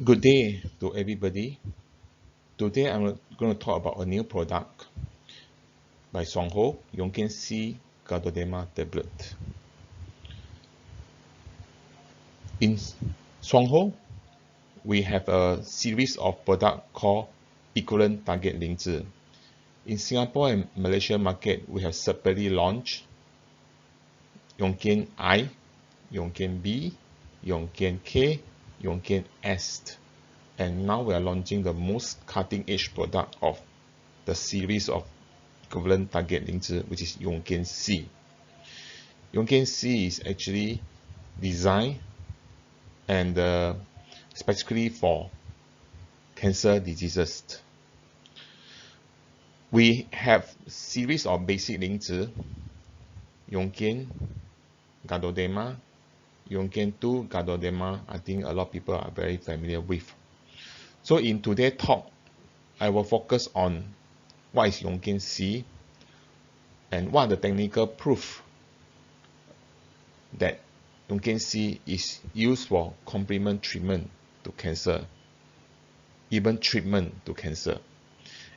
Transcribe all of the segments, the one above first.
Good day to everybody. Today I'm going to talk about a new product by Songho, YKC Ganoderma tablet. In Songho, we have a series of products called equivalent target 零脂. In Singapore and Malaysia market, we have separately launched Yongkian I, Yongkian B, Yongkian K, Yongkian S. And now we are launching the most cutting edge product of the series of equivalent target 零脂, which is Yongkian C. Yongkian C is actually designed and specifically for cancer diseases. We have series of basic 零脂, Yongkian, Ganoderma, Yongkian 2, Ganoderma. I think a lot of people are very familiar with. So in today's talk, I will focus on what is Yongkian C and what are the technical proof that Yongkian C is used for complement treatment to cancer, even treatment to cancer.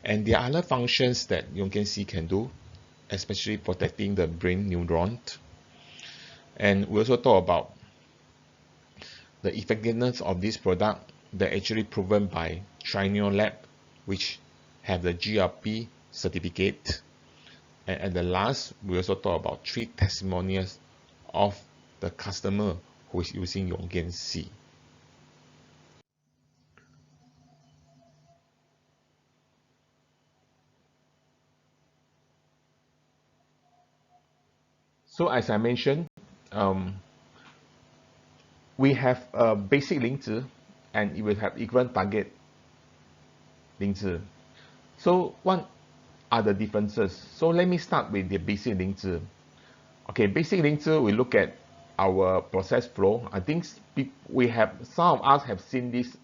And there are other functions that Yongkian C can do, especially protecting the brain neurons. And we also talk about the effectiveness of this product that actually proven by China lab, which have the GRP certificate. And at the last, we also talk about 3 testimonials of the customer who is using Yongkian C. So as I mentioned, we have a basic 零脂 and it will have equivalent target 零脂. So what are the differences? So let me start with the basic 零脂. Okay, basic 零脂, we look at our process flow. I think some of us have seen this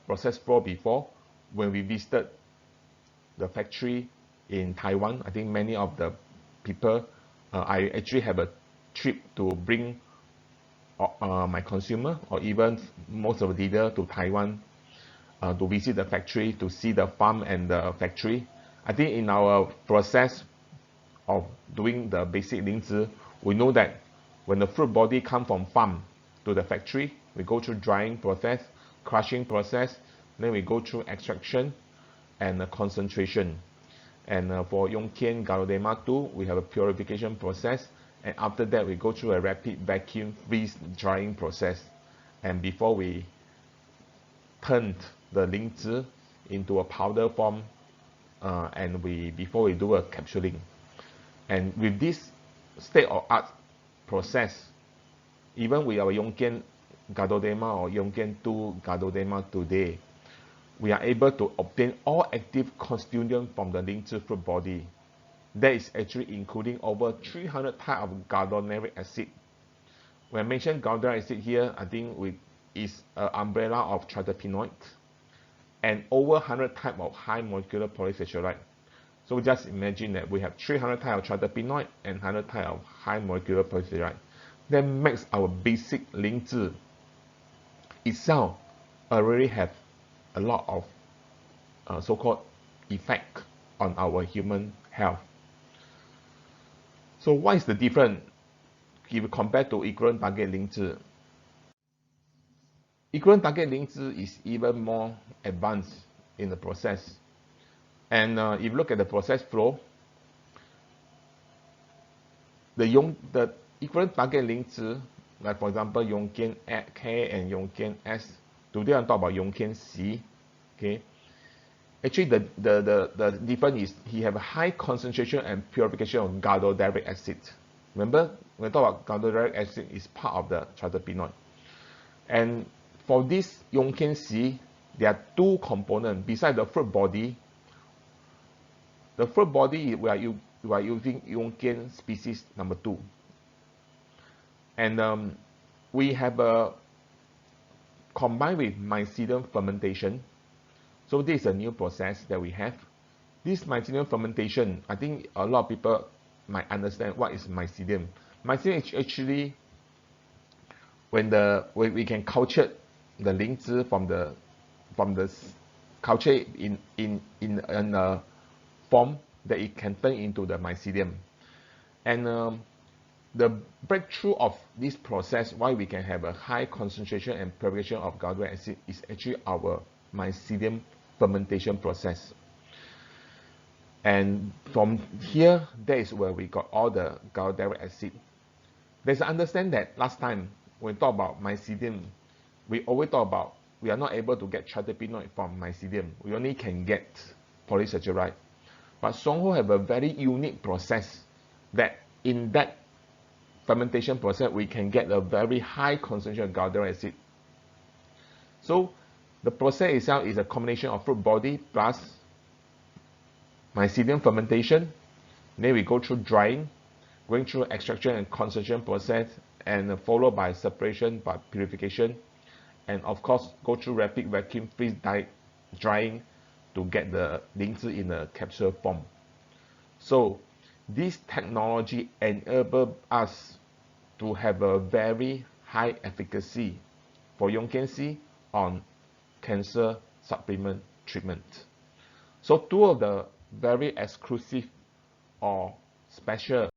process flow before when we visited the factory in Taiwan. I think many of the people, I actually have a trip to bring my consumer or even most of the leader to Taiwan to visit the factory, to see the farm and the factory. I think in our process of doing the basic 零脂, we know that when the fruit body come from farm to the factory, we go through drying process, crushing process, then we go through extraction and concentration. And for Yongkian Ganoderma 2, we have a purification process, and after that we go through a rapid vacuum freeze drying process, and before we turn the 零脂 into a powder form, and before we do a capsuling. And with this state-of-art process, even with our Yongkian Ganoderma or Yongkian 2 Ganoderma today, we are able to obtain all active constituents from the 零脂 fruit body. That is actually including over 300 types of Ganoderic acid. When I mention Ganoderic acid here, I think is an umbrella of triterpenoid and over 100 types of high molecular polysaccharide. So just imagine that we have 300 types of triterpenoid and 100 types of high molecular polysaccharide. That makes our basic 零脂 itself already have a lot of so-called effect on our human health. So what is the difference if you compare to equivalent target 零脂? Equivalent target 零脂 is even more advanced in the process. And if you look at the process flow, the equivalent target 零脂, like for example Yongkian K and Yongkian S, today I'm talking about Yongkian C. Okay, actually the difference is he have a high concentration and purification of Ganoderic acid. Remember when we talk about Ganoderic acid is part of the triterpenoid. And for this Yongkian C, there are 2 components besides the fruit body. The fruit body we are using Yongkian species number 2, and we have a combined with Mycelium fermentation. So this is a new process that we have. This Mycelium fermentation, I think a lot of people might understand what is Mycelium. Mycelium is actually when we can culture the 灵芝 from the from the culture in a form that it can turn into the mycelium. And the breakthrough of this process, why we can have a high concentration and purification of Ganoderic acid, is actually our mycelium fermentation process. And from here, that is where we got all the Ganoderic acid. There's an understanding that last time when we talk about mycelium, we always talk about we are not able to get terpenoid from mycelium. We only can get polysaccharide. But Songho have a very unique process that in that fermentation process, we can get a very high concentration of Ganoderic acid. So the process itself is a combination of fruit body plus mycelium fermentation. Then we go through drying, going through extraction and concentration process, and followed by separation by purification, and of course go through rapid vacuum freeze drying to get the 灵芝 in a capsule form. So this technology enables us to have a very high efficacy for YKC on cancer supplement treatment. So two of the very exclusive or special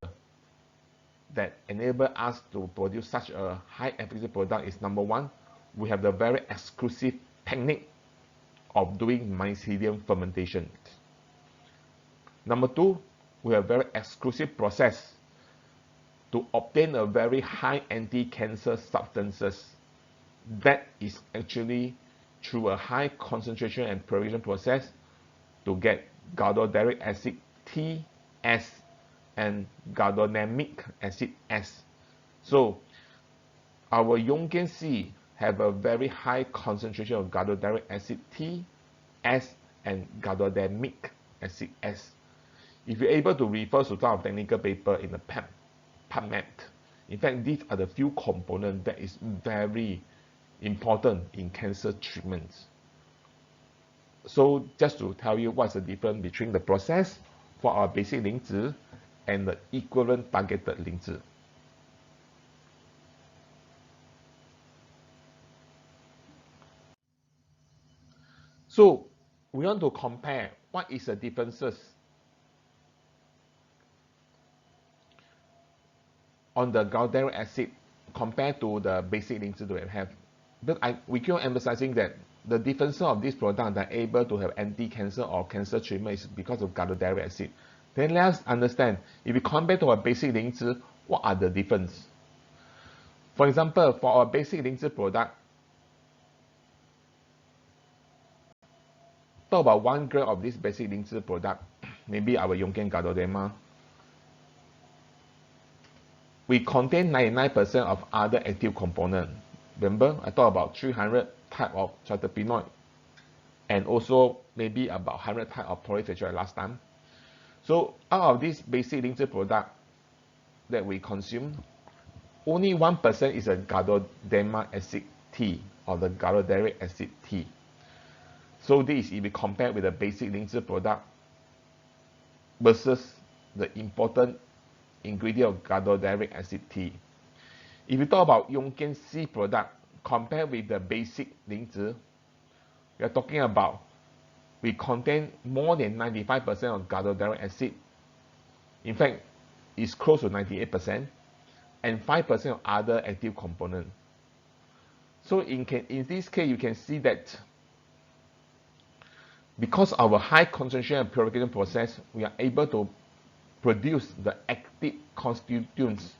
that enable us to produce such a high efficacy product is, number one, we have the very exclusive technique of doing mycelium fermentation. Number two, we have very exclusive process to obtain a very high anti-cancer substances. That is actually through a high concentration and purification process to get Ganoderic acid T, S, and Ganodermic acid S. So our YKC have a very high concentration of Ganoderic acid T, S, and Ganodermic acid S. If you're able to refer to some of technical paper in the PubMed, in fact, these are the few components that is very important in cancer treatments. So just to tell you what's the difference between the process for our basic 灵芝 and the equivalent targeted 灵芝. So we want to compare what is the differences on the Ganoderic acid compared to the basic 灵芝that we have. But we keep on emphasizing that the difference of this product that are able to have anti-cancer or cancer treatment is because of Ganoderic acid. Then let us understand, if we compare to our basic 灵芝, what are the difference? For example, for our basic 灵芝 product, talk about 1 gram of this basic 灵芝 product, maybe our Yongkian Ganoderma, we contain 99% of other active component. Remember, I talked about 300 type of terpenoid and also maybe about 100 type of polysaccharide last time. So out of this basic 灵芝 product that we consume, only 1% is a Ganoderma acid T or the Ganoderic acid T. So this is if we compare with the basic 灵芝 product versus the important ingredient of Ganoderic acid T. If you talk about YKC product compared with the basic 灵芝, we are talking about we contain more than 95% of Ganoderic acid. In fact, it's close to 98%, and 5% of other active component. So in this case, you can see that because of our high concentration and purification process, we are able to produce the active constituents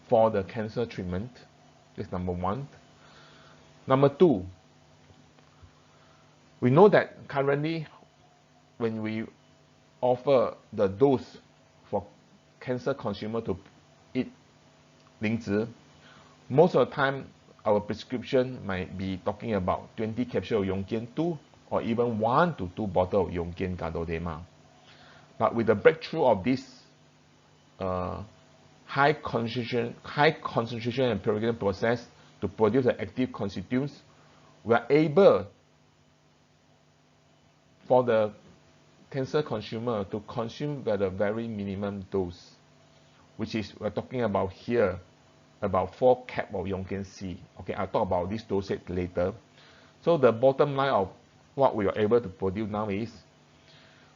for the cancer treatment. That's number one. Number two, we know that currently when we offer the dose for cancer consumer to eat 灵芝, most of the time our prescription might be talking about 20 capsules of Yongkian 2 or even 1 to 2 bottles of Yongkian Ganoderma. But with the breakthrough of this high concentration and purification process to produce the active constituents, we are able for the cancer consumer to consume at a very minimum dose, which is we're talking about here about 4 cap of YKC. Okay, I'll talk about this dosage later. So the bottom line of what we are able to produce now is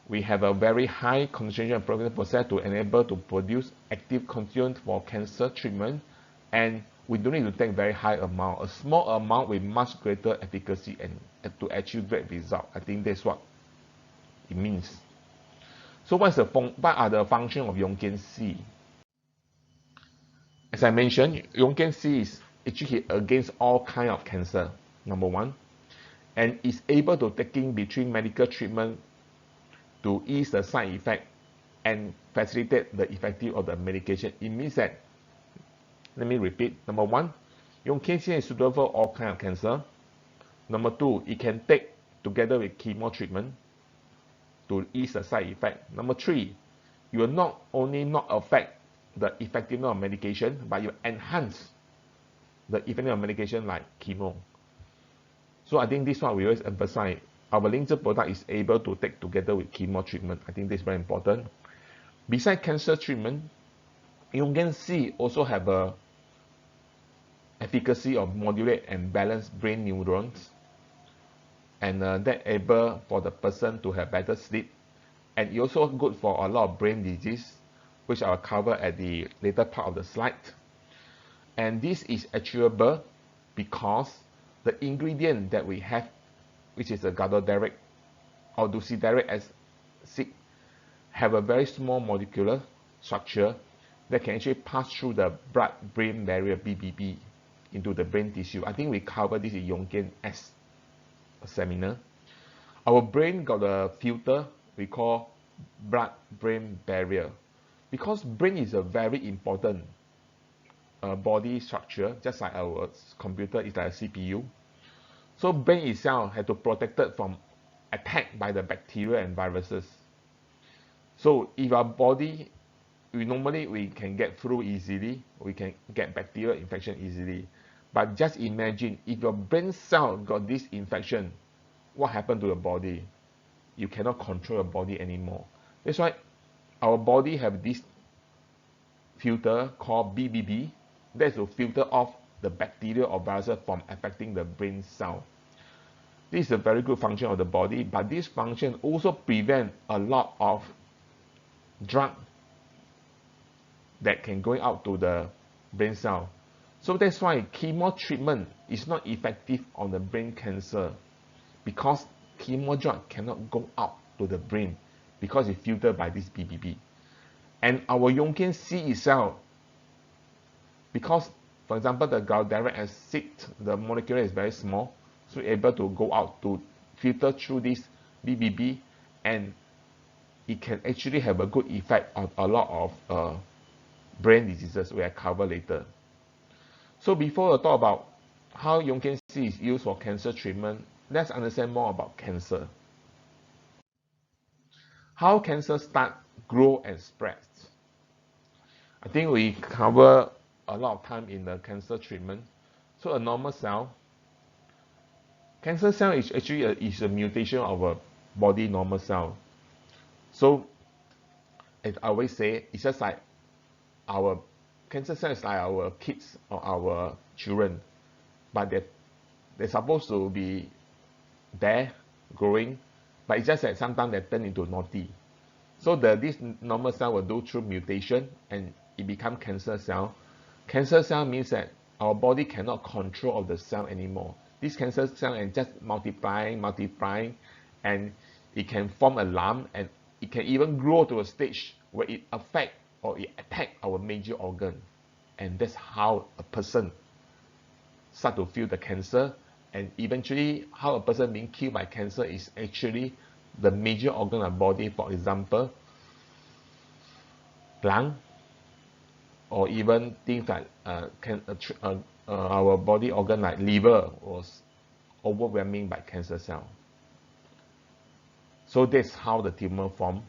we have a very high concentration of protein process to enable to produce active constituent for cancer treatment, and we don't need to take very high amount. A small amount with much greater efficacy and to achieve great result. I think that's what it means. So what are the functions of Yongkian C? As I mentioned, Yongkian C is actually against all kind of cancer, number one, and is able to taking between medical treatment to ease the side effect and facilitate the effective of the medication. It means that, let me repeat, number one, Yongkian C is suitable for all kind of cancer. Number two, it can take together with chemo treatment to ease the side effect. Number three, you will not only not affect the effectiveness of medication, but you enhance the effectiveness of medication like chemo. So I think this one we always emphasize. Our linker product is able to take together with chemo treatment. I think this is very important. Besides cancer treatment, Yongkian C also have a efficacy of modulate and balance brain neurons, and that able for the person to have better sleep, and it also good for a lot of brain disease, which I will cover at the later part of the slide. And this is achievable because the ingredient that we have, which is a Ganoderic or Ducideric acid, have a very small molecular structure that can actually pass through the blood-brain barrier (BBB) into the brain tissue. I think we covered this in Yongkian S seminar. Our brain got a filter we call blood-brain barrier, because brain is a very important body structure, just like our computer is like a CPU. So brain itself has to protect it from attack by the bacteria and viruses. So if our body, normally we can get flu easily, we can get bacterial infection easily. But just imagine if your brain cell got this infection, what happened to your body? You cannot control your body anymore. That's why our body have this filter called BBB, that's to filter off the bacteria or viruses from affecting the brain cell. This is a very good function of the body, but this function also prevent a lot of drug that can go out to the brain cell. So that's why chemo treatment is not effective on the brain cancer, because chemo drug cannot go out to the brain because it's filtered by this BBB. And our Yongkian C itself, because, for example, the Ganoderic acid, the molecule is very small, so able to go out to filter through this BBB, and it can actually have a good effect on a lot of brain diseases we will cover later. So before I talk about how Yongkian C is used for cancer treatment, let's understand more about cancer. How cancer start, grow, and spreads. I think we cover a lot of time in the cancer treatment. So a normal cell, cancer cell is actually is a mutation of a body normal cell. So as I always say, it's just like our cancer cell is like our kids or our children, but they're supposed to be there growing, but it's just that sometimes they turn into naughty. So this normal cell will go through mutation and it become cancer cell. Cancer cell means that our body cannot control of the cell anymore. This cancer cell is just multiplying, and it can form a lump, and it can even grow to a stage where it affect or it attack our major organ. And that's how a person start to feel the cancer, and eventually how a person being killed by cancer is actually the major organ of body, for example, lung, or even things like our body organ like liver was overwhelming by cancer cell. So that's how the tumor form.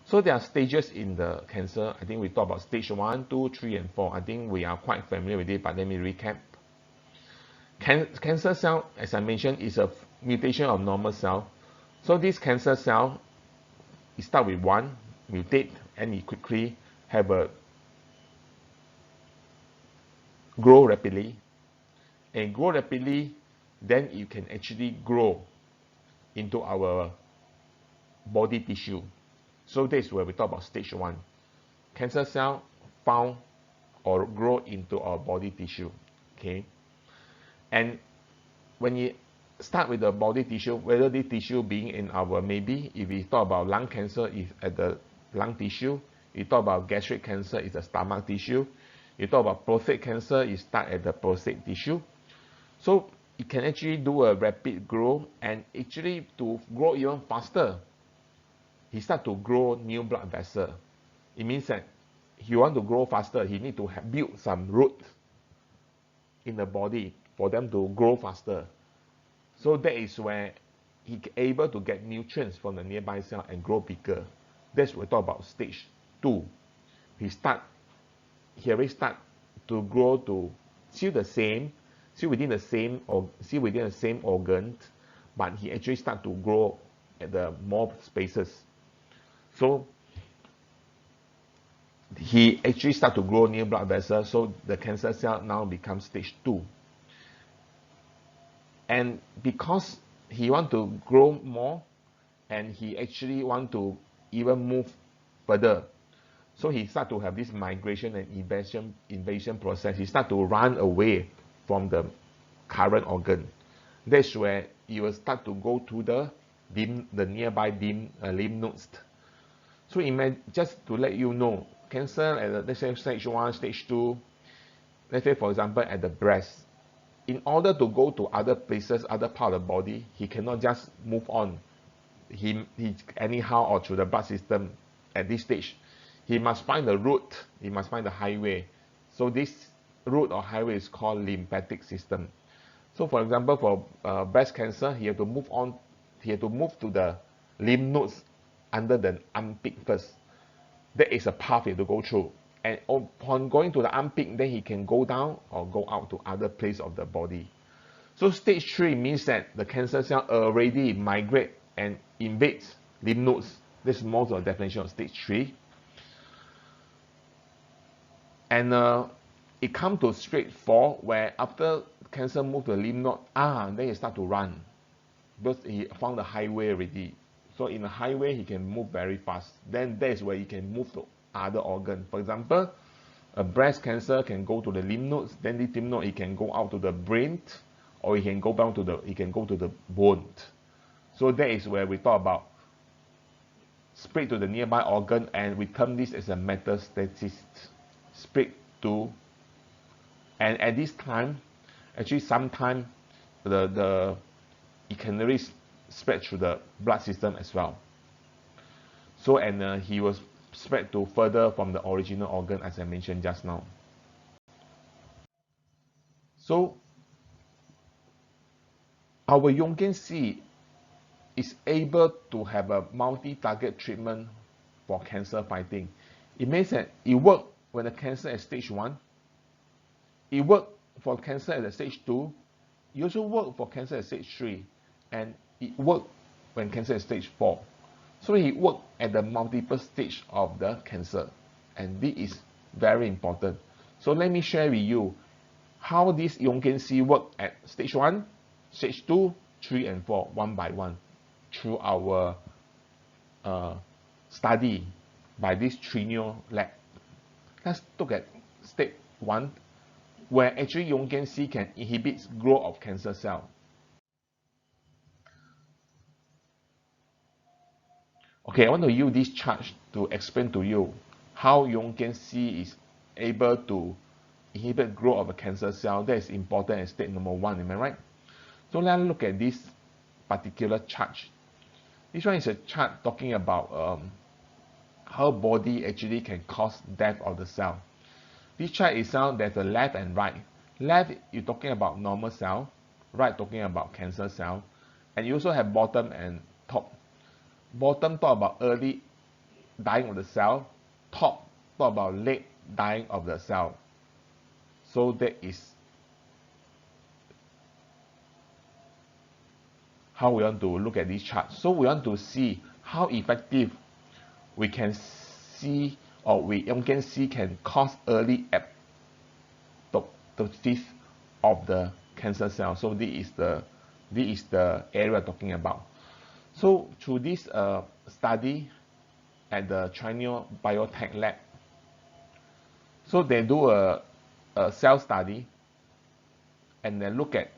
So there are stages in the cancer. I think we talk about stage 1, 2, 3, and 4. I think we are quite familiar with it, but let me recap. Cancer cell, as I mentioned, is a mutation of normal cell. So this cancer cell, it start with 1, mutate, and it quickly have a grow rapidly. And grow rapidly, then you can actually grow into our body tissue. So this is where we talk about stage 1. Cancer cell found or grow into our body tissue. Okay. And when you start with the body tissue, whether the tissue being in our, maybe if we talk about lung cancer, is at the lung tissue. You talk about gastric cancer, is the stomach tissue. You talk about prostate cancer, you start at the prostate tissue. So it can actually do a rapid growth, and actually to grow even faster, he start to grow new blood vessel. It means that he want to grow faster, he need to build some root in the body for them to grow faster. So that is where he able to get nutrients from the nearby cell and grow bigger. That's what we talk about stage 2. He already start to grow to still within the same organ, but he actually start to grow at the more spaces. So he actually start to grow new blood vessels, so the cancer cell now becomes stage 2. And because he want to grow more, and he actually want to even move further, so he start to have this migration and invasion process. He start to run away from the current organ. That's where he will start to go to the nearby lymph nodes. So imagine, just to let you know, cancer at let's say stage 1, stage 2, let's say for example at the breast, in order to go to other places, other part of the body, he cannot just move on. He anyhow or through the blood system at this stage. He must find the route, he must find the highway. So this route or highway is called lymphatic system. So for example, for breast cancer, he had to move to the lymph nodes under the armpit first. That is a path he had to go through. And upon going to the armpit, then he can go down or go out to other place of the body. So stage 3 means that the cancer cell already migrate and invades lymph nodes. This is most of the definition of stage 3. And it comes to stage 4, where after cancer move to the lymph node, then he start to run, because he found the highway already. So in the highway, he can move very fast. Then that is where he can move to other organ. For example, a breast cancer can go to the lymph nodes. Then the lymph node, he can go out to the brain, or he can go down to the bone. So that is where we talk about spread to the nearby organ, and we term this as a metastasis. Spread to, and at this time, actually sometime it can really spread through the blood system as well. So and he was spread to further from the original organ, as I mentioned just now. So our YKC is able to have a multi-target treatment for cancer fighting. It means that it works when the cancer is stage 1. It works for cancer at the stage 2. It also works for cancer at stage 3. And it works when cancer is stage 4. So it works at the multiple stage of the cancer. And this is very important. So let me share with you how this YKC work at stage 1, stage 2, 3, and 4, one by one, through our study by this Trinio lab. Let's look at step 1, where actually YKC can inhibit growth of cancer cell. Okay, I want to use this chart to explain to you how YKC is able to inhibit growth of a cancer cell. That is important as step number 1, am I right? So let's look at this particular chart. This one is a chart talking about how body actually can cause death of the cell. This chart itself, there's a left and right. Left, you're talking about normal cell. Right, talking about cancer cell. And you also have bottom and top. Bottom talk about early dying of the cell. Top talk about late dying of the cell. So that is how we want to look at this chart. So we want to see how effective we can see, or YKC can cause early apoptosis of the cancer cell. So this is the area we're talking about. So through this study at the China Biotech Lab, so they do a cell study and then look at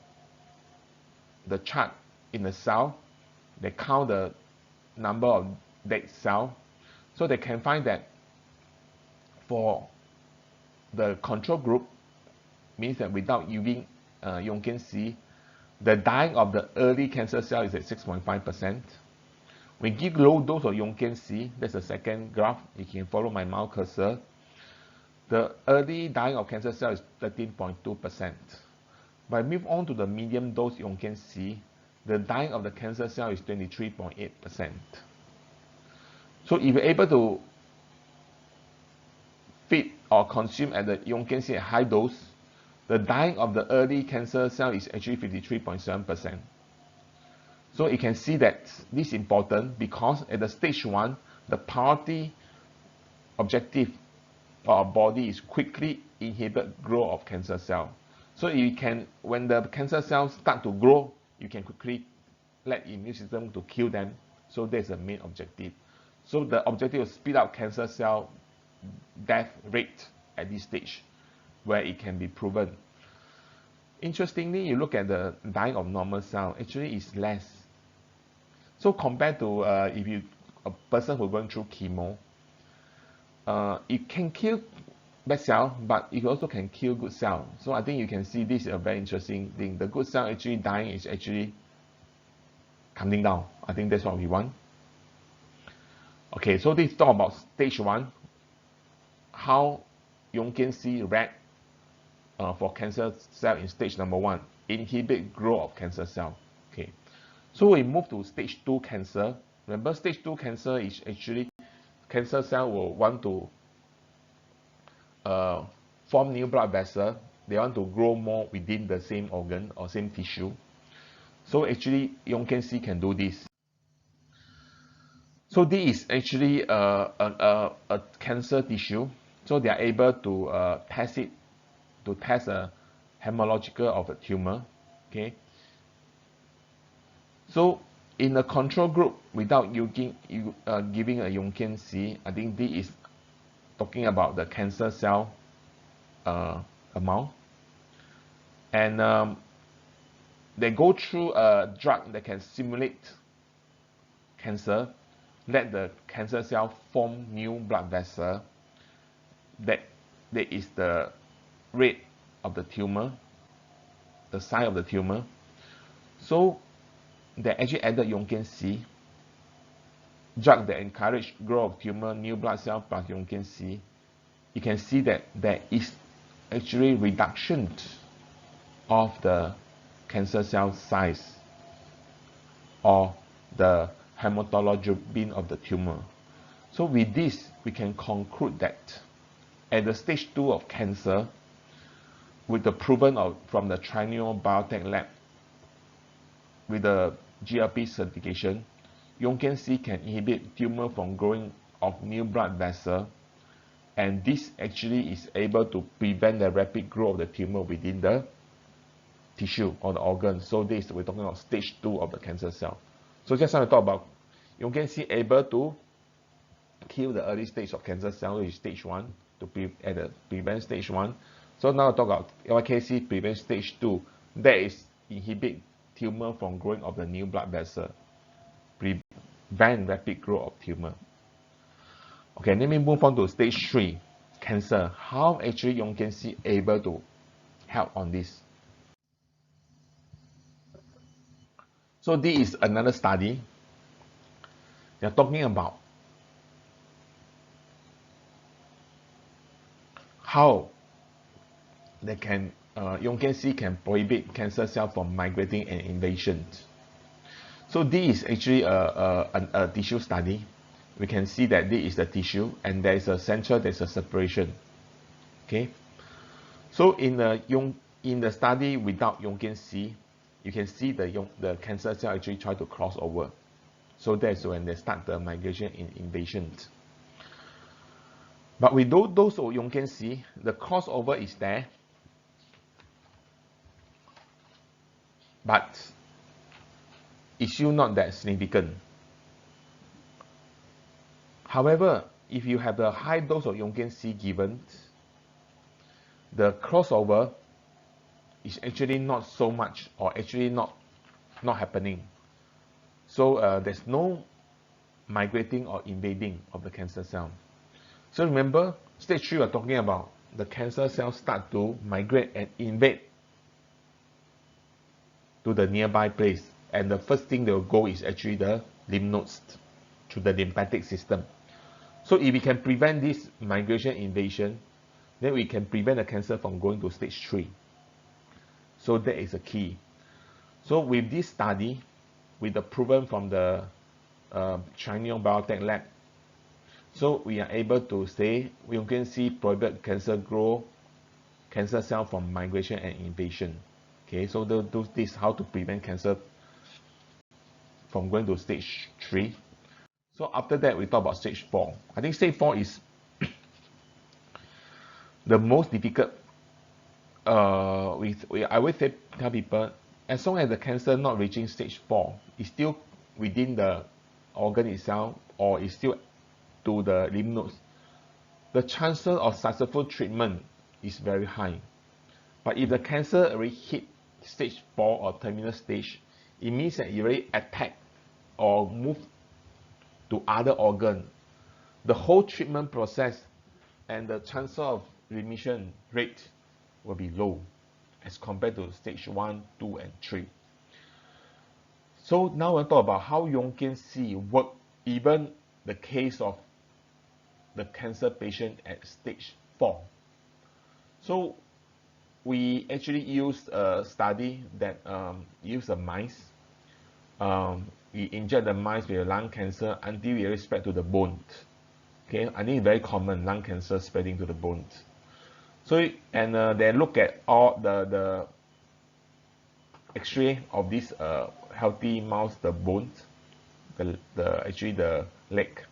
the chart in the cell. They count the number of dead cells. So they can find that for the control group, means that without using Yonkin C, the dying of the early cancer cell is at 6.5%. We give low dose of Yonkin C, that's the second graph, you can follow my mouse cursor. The early dying of cancer cell is 13.2%. But move on to the medium dose Yonkin C, the dying of the cancer cell is 23.8%. So if you're able to feed or consume at the Yonkin C at high dose, the dying of the early cancer cell is actually 53.7%. So you can see that this is important because at the stage 1, the priority objective of our body is quickly inhibit growth of cancer cell. So you can, when the cancer cells start to grow, you can quickly let immune system to kill them. So that's the main objective. So the objective is speed up cancer cell death rate at this stage, where it can be proven. Interestingly, you look at the dying of normal cell, actually is less. So compared to if you a person who going through chemo, it can kill bad cell, but it also can kill good cell. So I think you can see this is a very interesting thing. The good cell actually dying is actually coming down. I think that's what we want. Okay, so this talk about stage 1, how Yonkin C react for cancer cell in stage number 1, inhibit growth of cancer cell. Okay, so we move to stage 2 cancer. Remember, stage 2 cancer is actually cancer cell will want to form new blood vessel. They want to grow more within the same organ or same tissue. So actually, Yonkin C can do this. So this is actually a cancer tissue. So they are able to test it, to test a homological of a tumor. Okay. So in the control group, without giving a Yonkin C, I think this is talking about the cancer cell amount. And they go through a drug that can simulate cancer, let the cancer cell form new blood vessel. That is the rate of the tumor, the size of the tumor. So they actually added Yonkin C, drug that encourage growth of tumor, new blood cell plus Yonkin C. You can see that there is actually reduction of the cancer cell size or the hematology of the tumor. So with this, we can conclude that at the stage 2 of cancer, with the proven from the China Biotech Lab, with the GLP certification, Yonkin C can inhibit tumor from growing of new blood vessel, and this actually is able to prevent the rapid growth of the tumor within the tissue or the organ. So this, we're talking about stage 2 of the cancer cell. So just now we talk about Yonkin C able to kill the early stage of cancer cell, which is stage 1, to prevent stage 1. So now we talk about YKC prevent stage 2, that is inhibit tumor from growing of the new blood vessel, prevent rapid growth of tumor. Okay, let me move on to stage 3, cancer. How actually Yonkin C able to help on this? So this is another study. They are talking about how they can Yonkin C can prohibit cancer cell from migrating and invasion. So this is actually a tissue study. We can see that this is the tissue, and there is a central, there's a separation. Okay. So in the study without Yonkin C, you can see the cancer cell actually try to cross over. So that's when they start the migration and invasion. But with those of Yonkin C, the crossover is there, but it's still not that significant. However, if you have the high dose of Yonkin C given, the crossover is actually not so much, or actually not happening. So there's no migrating or invading of the cancer cell. So remember, stage 3 we're talking about the cancer cells start to migrate and invade to the nearby place, and the first thing they will go is actually the lymph nodes to the lymphatic system. So if we can prevent this migration invasion, then we can prevent the cancer from going to stage 3. So that is a key. So with this study, with the proven from the Chinese biotech lab, so we are able to say we can see prohibit cancer grow, cancer cell from migration and invasion. Okay, so this is how to prevent cancer from going to stage 3. So after that, we talk about stage 4. I think stage 4 is the most difficult. I always tell people, as long as the cancer not reaching stage 4, is still within the organ itself, or is still to the lymph nodes, the chances of successful treatment is very high. But if the cancer already hit stage 4 or terminal stage, it means that it already attacked or moved to other organ. The whole treatment process and the chance of remission rate will be low as compared to stage 1, 2, and 3. So now we'll talk about how Yonkin C work even the case of the cancer patient at stage 4. So we actually used a study that used a mice. We inject the mice with lung cancer until it spread to the bone. Okay, I think it's very common, lung cancer spreading to the bones. So they look at all the X-ray of this healthy mouse, the bones, actually the leg.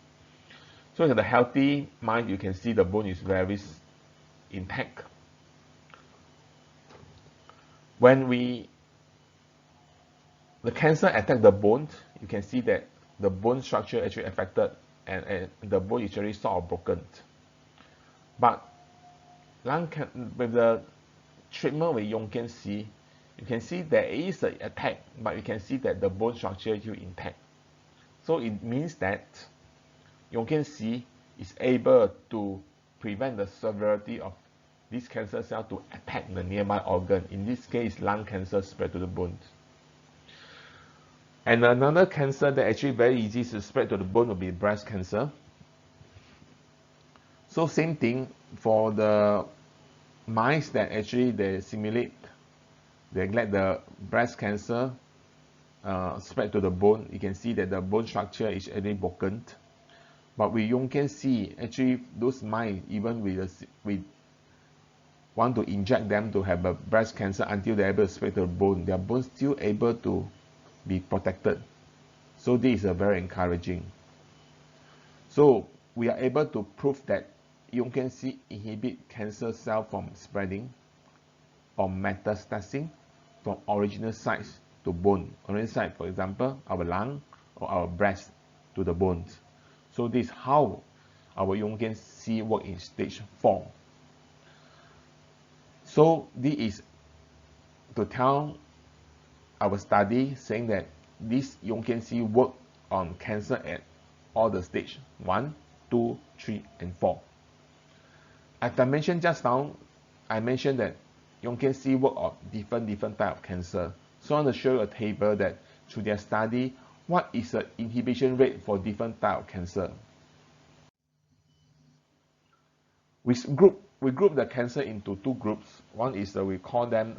So in the healthy mice, you can see the bone is very intact. When the cancer attack the bone, you can see that the bone structure actually affected, and the bone is actually sort of broken. But with the treatment with Yonkin C, you can see there is an attack, but you can see that the bone structure is intact. So it means that Yonkin C is able to prevent the severity of this cancer cell to attack the nearby organ. In this case, lung cancer spread to the bones. And another cancer that actually very easy to spread to the bone will be breast cancer. So same thing for the mice that actually they simulate, they let the breast cancer spread to the bone. You can see that the bone structure is already broken. But with Yonkin C, actually those mice, even with want to inject them to have a breast cancer until they're able to spread to the bone, their bone still able to be protected. So this is very encouraging. So we are able to prove that Yonkin C inhibit cancer cell from spreading or metastasizing from original sites to bone. Original site, for example, our lung or our breast to the bones. So this is how our Yonkin C work in stage 4. So this is to tell our study saying that this Yonkin C work on cancer at all the stage 1, 2, 3, and 4. As I mentioned just now, I mentioned that Yonkin C work on different type of cancer. So I want to show you a table that through their study, what is the inhibition rate for different type of cancer. We group the cancer into 2 groups. One is we call them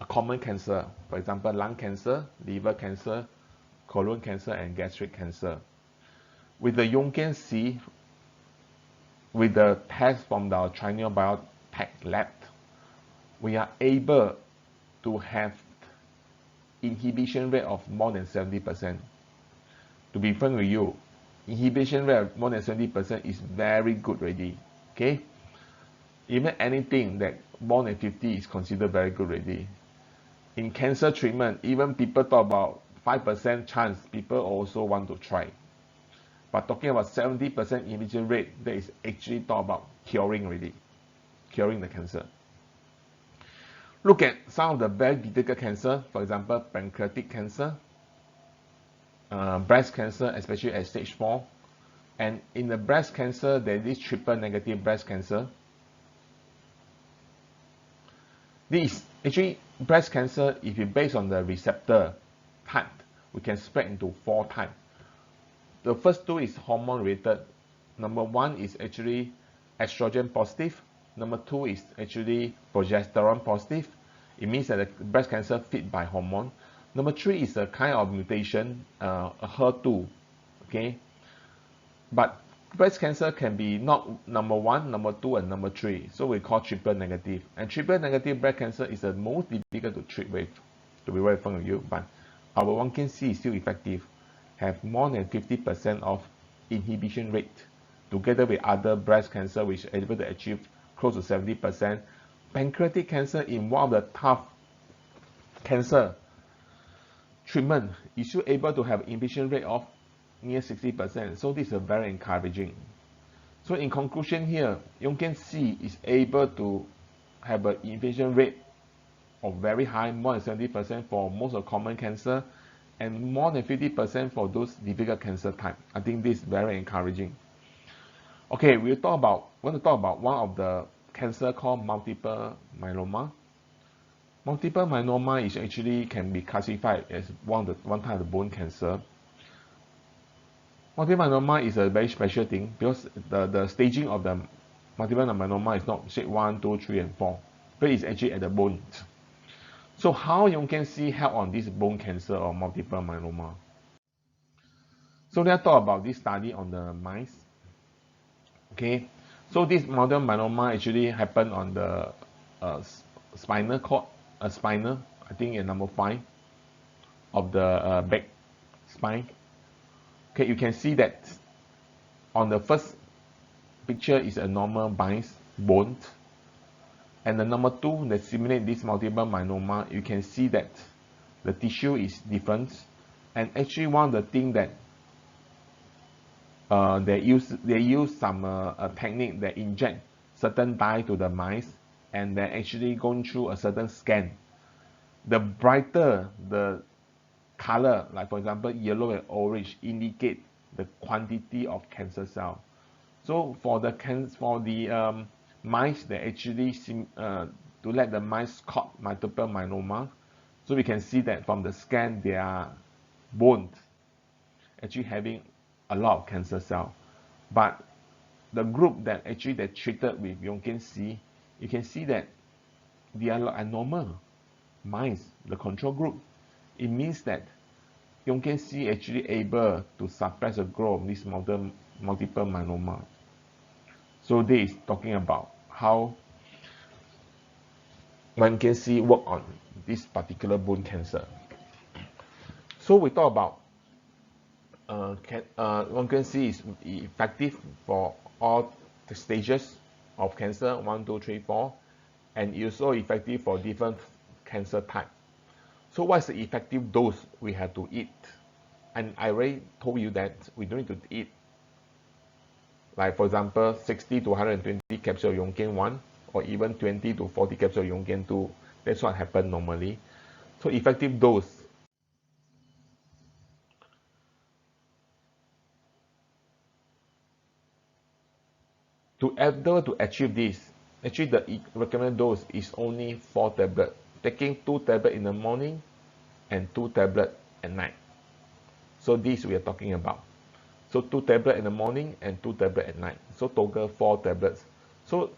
a common cancer, for example, lung cancer, liver cancer, colon cancer, and gastric cancer. With the Yonkin C, with the test from the Chinese biotech lab, we are able to have inhibition rate of more than 70%. To be frank with you, inhibition rate of more than 70% is very good already. Okay, even anything that more than 50 is considered very good already. In cancer treatment, even people talk about 5% chance, people also want to try. But talking about 70% inhibition rate, that is actually talk about curing already, curing the cancer. Look at some of the very difficult cancer, for example, pancreatic cancer, breast cancer, especially at stage 4. And in the breast cancer, there is triple negative breast cancer. This actually breast cancer, if you based on the receptor type, we can spread into 4 types. The first 2 is hormone related. Number 1 is actually estrogen positive. Number 2 is actually progesterone positive. It means that the breast cancer fit by hormone. Number 3 is a kind of mutation, a HER2. Okay, but breast cancer can be not number 1, number 2, and number 3. So we call triple negative. And triple negative breast cancer is the most difficult to treat with, to be very frank with you. But our YKC is still effective, have more than 50% of inhibition rate, together with other breast cancer which are able to achieve close to 70%. Pancreatic cancer, in one of the tough cancer treatment, is still able to have inhibition rate of near 60%. So this is very encouraging. So in conclusion here, YKC is able to have an inhibition rate of very high, more than 70% for most of common cancer, and more than 50% for those difficult cancer type. I think this is very encouraging. Okay, want to talk about one of the cancer called multiple myeloma. Multiple myeloma is actually can be classified as one type of bone cancer. Multiple myeloma is a very special thing because the staging of the multiple myeloma is not stage 1, 2, 3, and 4, but it's actually at the bone. So how YKC help on this bone cancer or multiple myeloma? So let's talk about this study on the mice. Okay, so this multiple myeloma actually happened on the spinal cord, spinal, I think in number 5 of the back spine. Okay, you can see that on the first picture is a normal mice bone, and the number 2 that simulate this multiple myeloma, you can see that the tissue is different. And actually one of the things that they use some a technique that inject certain dye to the mice, and they're actually going through a certain scan. The brighter the color, like for example yellow and orange, indicate the quantity of cancer cell. So for the mice, they actually to let the mice caught multiple myeloma. So we can see that from the scan, their bones actually having a lot of cancer cell. But the group that actually they treated with YKC, you can see that they are normal mice, the control group. It means that YKC actually able to suppress the growth of this multiple myeloma. So this is talking about how YKC work on this particular bone cancer. So we talk about YKC is effective for all the stages of cancer, 1, 2, 3, 4, and also effective for different cancer type. So what's the effective dose we have to eat? And I already told you that we don't need to eat, like for example, 60 to 120 capsules of YK1, or even 20 to 40 capsules of YK2. That's what happens normally. So effective dose. To achieve this, actually the recommended dose is only 4 tablets, taking 2 tablets in the morning and 2 tablets at night. So this we are talking about. So 2 tablets in the morning and 2 tablets at night. So total 4 tablets. So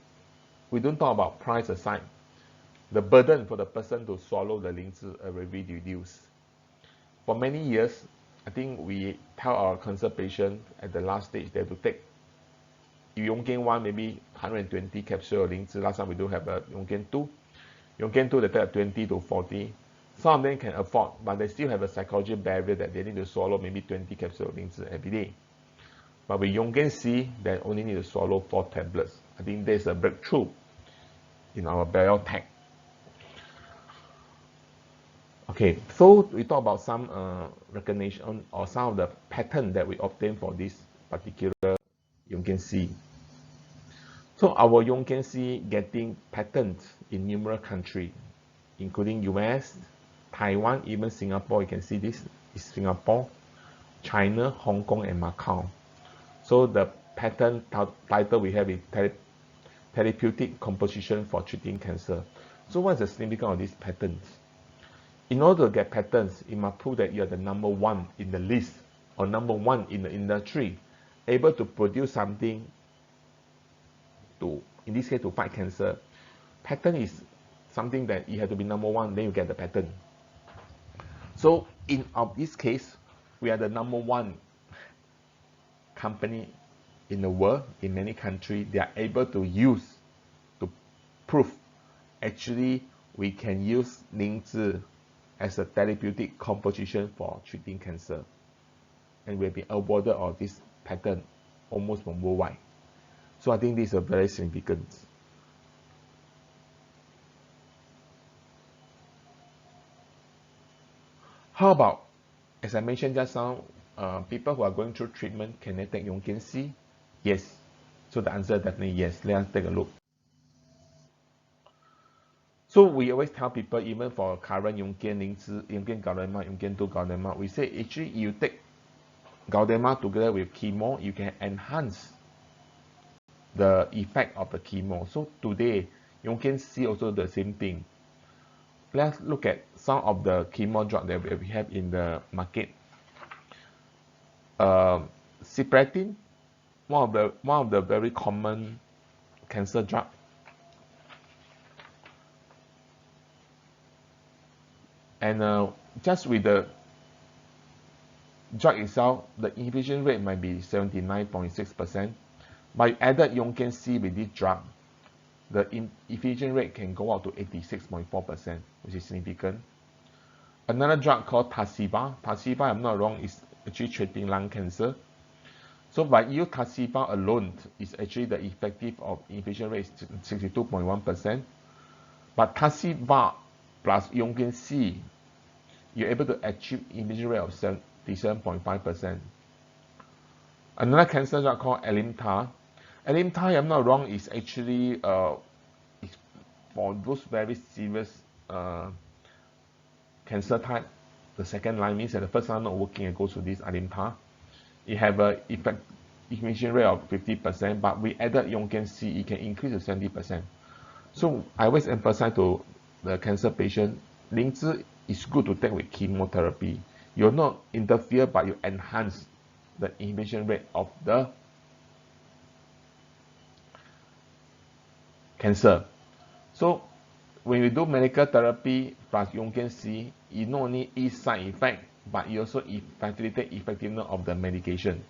we don't talk about price aside. The burden for the person to swallow the 灵芝 already reduced. For many years, I think we tell our cancer patient at the last stage they have to take YK1 maybe 120 capsules of 灵芝. Last time we do have a YK2. YK2 they take 20 to 40. Some of them can afford, but they still have a psychological barrier that they need to swallow maybe 20 capsules of 灵芝 every day. But with YKC, they only need to swallow 4 tablets. I think there's a breakthrough in our biotech. Okay, so we talk about some recognition or some of the pattern that we obtain for this particular YKC. So our YKC getting patents in numerous countries, including US, Taiwan, even Singapore. You can see this is Singapore, China, Hong Kong, and Macau. So the patent title we have is therapeutic composition for treating cancer. So what's the significance of these patents? In order to get patents, it must prove that you are the number one in the list or number one in the industry, able to produce something to, in this case, to fight cancer. Patent is something that you have to be number one, then you get the patent. So in this case, we are the number one company in the world, in many countries. They are able to use, to prove, actually we can use 灵芝 as a therapeutic composition for treating cancer. And we have been awarded of this patent almost from worldwide. So I think this is very significant. How about, as I mentioned just now, people who are going through treatment, can they take YKC? Yes. So the answer is definitely yes. Let us take a look. So we always tell people, even for current Ganoderma, Ganoderma, we say actually you take Ganoderma together with chemo, you can enhance the effect of the chemo. So today, YKC also the same thing. Let's look at some of the chemo drugs that we have in the market. Cipratin, one of the very common cancer drug. And just with the drug itself, the inhibition rate might be 79.6%. But you added YKC with this drug, the inhibition rate can go up to 86.4%, which is significant. Another drug called Tarceva. Tarceva, if I'm not wrong, is actually treating lung cancer. So by use Tarceva alone, is actually the effective of inhibition rate is 62.1%. But Tarceva plus YKC, you're able to achieve inhibition rate of 77.5%. Another cancer drug called Alimta. Alimta, if I'm not wrong, is actually for those very serious cancer type. The second line means that the first line not working and goes to this Alimta. It have a inhibition rate of 50%, but we added YKC, it can increase to 70%. So I always emphasize to the cancer patient, 灵芝 is good to take with chemotherapy. You're not interfere, but you enhance the inhibition rate of the cancer. So when we do medical therapy plus YKC, it not only ease side effect, but it also facilitate effectiveness of the medication.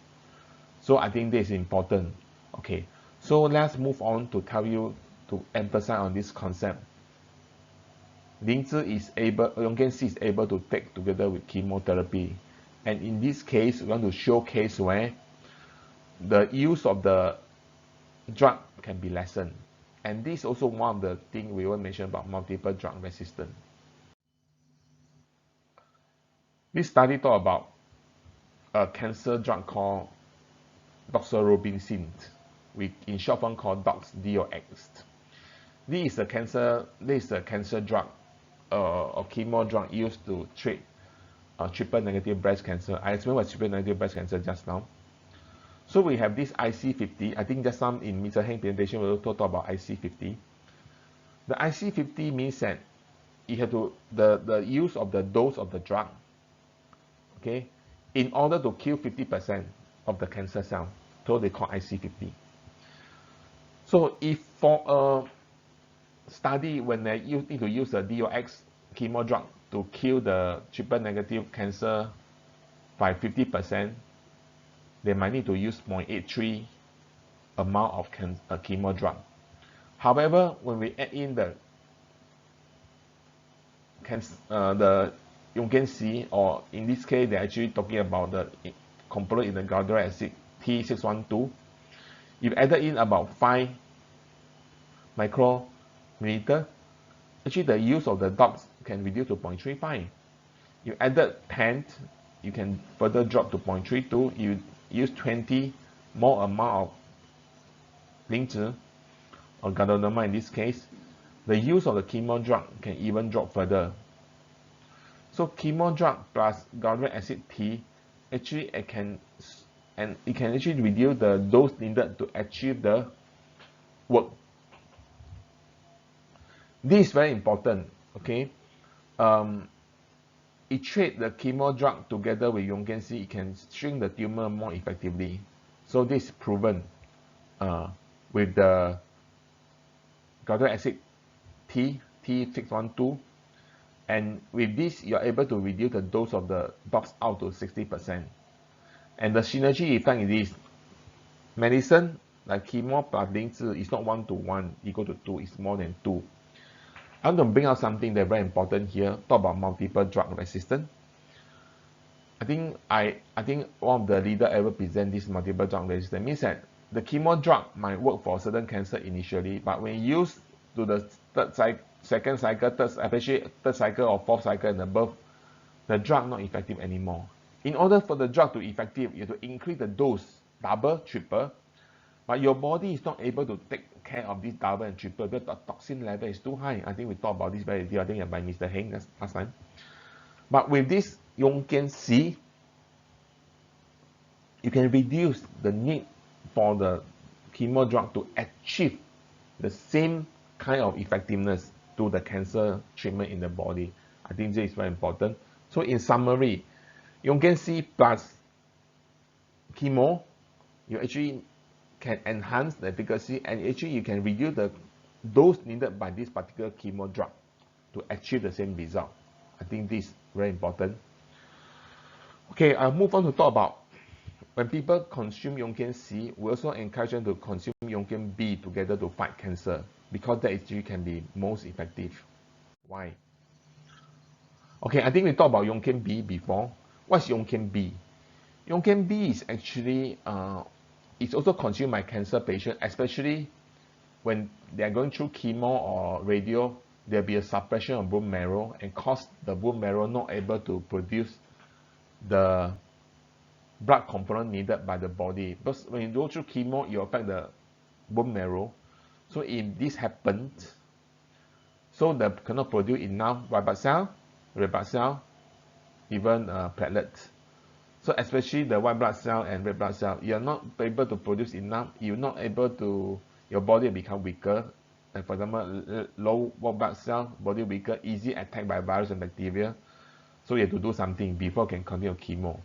So I think this is important. Okay, so let's move on to tell you, to emphasize on this concept. 灵芝 is able, YKC is able to take together with chemotherapy. And in this case, we want to showcase where the use of the drug can be lessened. And this is also one of the things we will mention about multiple drug resistance. This study talk about a cancer drug called doxorubicin, in short form called DOX. This is a cancer drug, or chemo drug used to treat triple negative breast cancer. I explained what triple negative breast cancer just now. So we have this IC50. I think just some in Mr. Heng presentation we will talk about IC50. The IC50 means that you have to the use of the dose of the drug, okay, in order to kill 50% of the cancer cell. So they call IC50. So if for a study when you need to use the DOX chemo drug to kill the triple negative cancer by 50%, they might need to use 0.83 amount of chemo drug. However, when we add in the YKC, or in this case, they're actually talking about the component in the Ganoderic acid T612. If added in about 5 micromillimeter, actually the use of the DOX can reduce to 0.35. You added 10, you can further drop to 0.32. You use 20, more amount of 磷脂 or Ganoderma in this case, the use of the chemo drug can even drop further. So chemo drug plus Ganoderic acid T actually it can actually reduce the dose needed to achieve the work. This is very important. Okay, it treat the chemo drug together with YKC, it can shrink the tumor more effectively. So this is proven with the Ganoderic acid T612, and with this you're able to reduce the dose of the drugs out to 60%. And the synergy effect is medicine like chemo plus 磷脂 is not 1:1 equal to 2, it's more than 2. I want to bring out something that's very important here. Talk about multiple drug resistance. I think one of the leader ever present this multiple drug resistance means that the chemo drug might work for certain cancer initially, but when used to the second cycle, especially third cycle or fourth cycle and above, the drug not effective anymore. In order for the drug to be effective, you have to increase the dose, double, triple, but your body is not able to take care of this double and triple because the toxin level is too high. I think we talked about this very deal, I think by Mr. Heng last time. But with this YKC, you can reduce the need for the chemo drug to achieve the same kind of effectiveness to the cancer treatment in the body. I think this is very important. So in summary, YKC plus chemo, you actually can enhance the efficacy, and actually you can reduce the dose needed by this particular chemo drug to achieve the same result. I think this is very important. Okay, I'll move on to talk about when people consume YKC, we also encourage them to consume YKB together to fight cancer, because that actually can be most effective. Why? Okay, I think we talked about YKB before. What's YKB? YKB is actually it's also consumed by cancer patients, especially when they are going through chemo or radio. There'll be a suppression of bone marrow and cause the bone marrow not able to produce the blood component needed by the body. Because when you go through chemo, you affect the bone marrow. So if this happens, so they cannot produce enough white blood cell, red blood cell, even platelets. So especially the white blood cell and red blood cell, you're not able to produce enough. You're not able to, your body will become weaker. And for example, low white blood cell, body weaker, easy attacked by virus and bacteria. So you have to do something before you can continue chemo.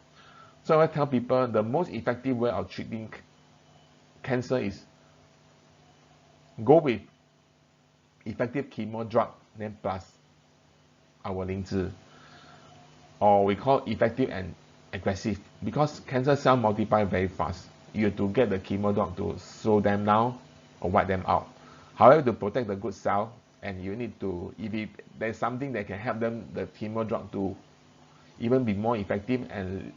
So I tell people the most effective way of treating cancer is go with effective chemo drug, then plus our 磷脂, or we call effective and aggressive, because cancer cells multiply very fast. You have to get the chemo drug to slow them down or wipe them out. However, to protect the good cell, and you need to, if there's something that can help them, the chemo drug to even be more effective and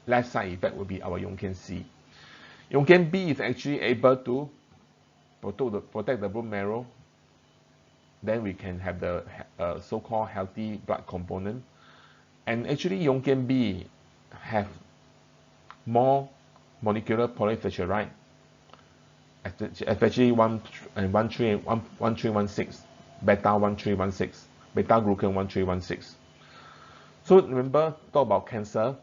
less side effect will be our YKC. YKB is actually able to protect the bone marrow. Then we can have the so-called healthy blood component. And actually YKB have more molecular polysaccharide, especially 1316, beta 1316, beta glucan 1316. So remember, talk about cancer,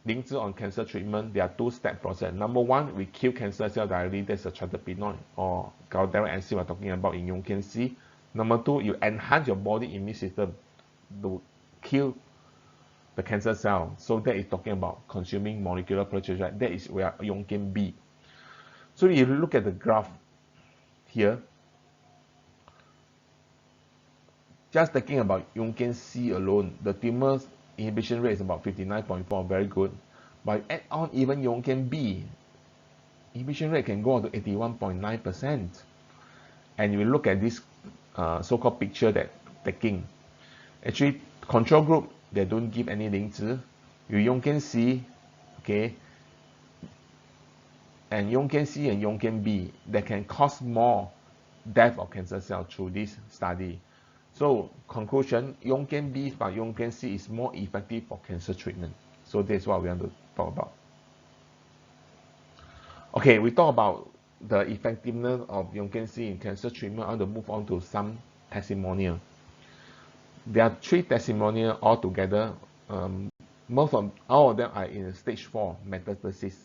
磷脂 on cancer treatment, there are two-step process. Number one, we kill cancer cell directly, that's a tretinoin or Ganoderic acid we're talking about in YKC. Number two, you enhance your body immune system to kill the cancer cell. So that is talking about consuming molecular polysaccharide. That is where YKB. So if you look at the graph here, just thinking about YKC alone, the tumor inhibition rate is about 59.4, very good. But add on even YKB, inhibition rate can go up to 81.9%. And you look at this so-called picture that taking, actually control group, they don't give any 磷脂. You YKC, okay, and YKC and YKB, they can cause more death of cancer cells through this study. So conclusion, YKB by YKC is more effective for cancer treatment. So that's what we want to talk about. Okay, we talk about the effectiveness of YKC in cancer treatment. I want to move on to some testimonial. There are 3 testimonial altogether. All of them are in stage 4 metastasis.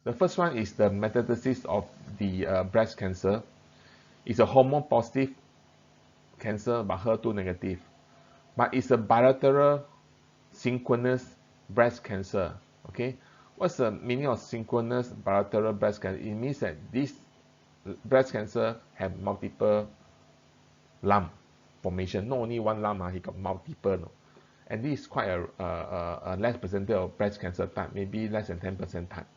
The first one is the metastasis of the breast cancer. It's a hormone positive cancer but HER2 negative. But it's a bilateral synchronous breast cancer. Okay, what's the meaning of synchronous bilateral breast cancer? It means that this breast cancer have multiple lump formation. Not only one lump, he got multiple. No? And this is quite a less percentage of breast cancer type, maybe less than 10% type.